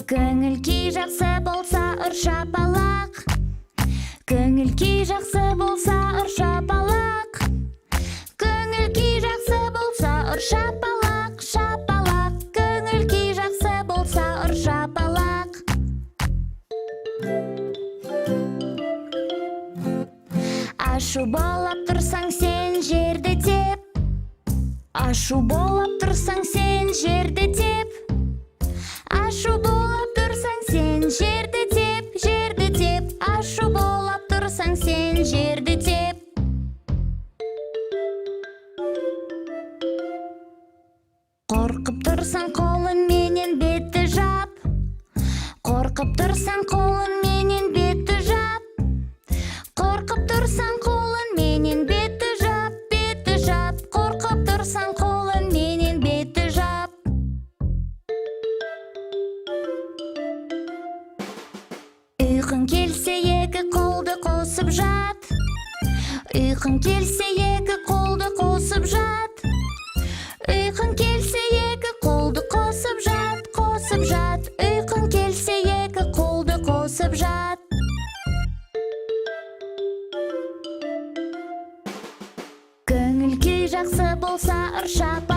Көңіл күй жақсы болса ұр шапалақ. Көңіл күй жақсы болса ұр шапалақ. Көңіл күй жақсы болса ұр шапалақ, шапалақ. Көңіл күй жақсы болса ұр шапалақ. Ашу болып тұрсаң сен жерді теп. Ашу болып тұрсаң сен жерді теп. Ашу болып тұрсаң сен жерді теп, жерді теп. Ашу болып тұрсаң сен жерді теп. Қорқып тұрсаң қолыңменен бетті жап. Қорқып тұрсаң қолыңменен бетті жап. Қорқып тұрсаң қолыңменен бетті жап, бетті жап. Қорқып тұрсаң қолыңменен бетті жап. Ұйқың келсе екі қолды қосып жат. Ұйқың келсе екі қолды қосып жат. Ұйқың келсе екі қолды қосып жат, қосып жат. Ұйқың келсе екі қолды қосып жат. Көңіл күй жақсы болса ұр шапалақ.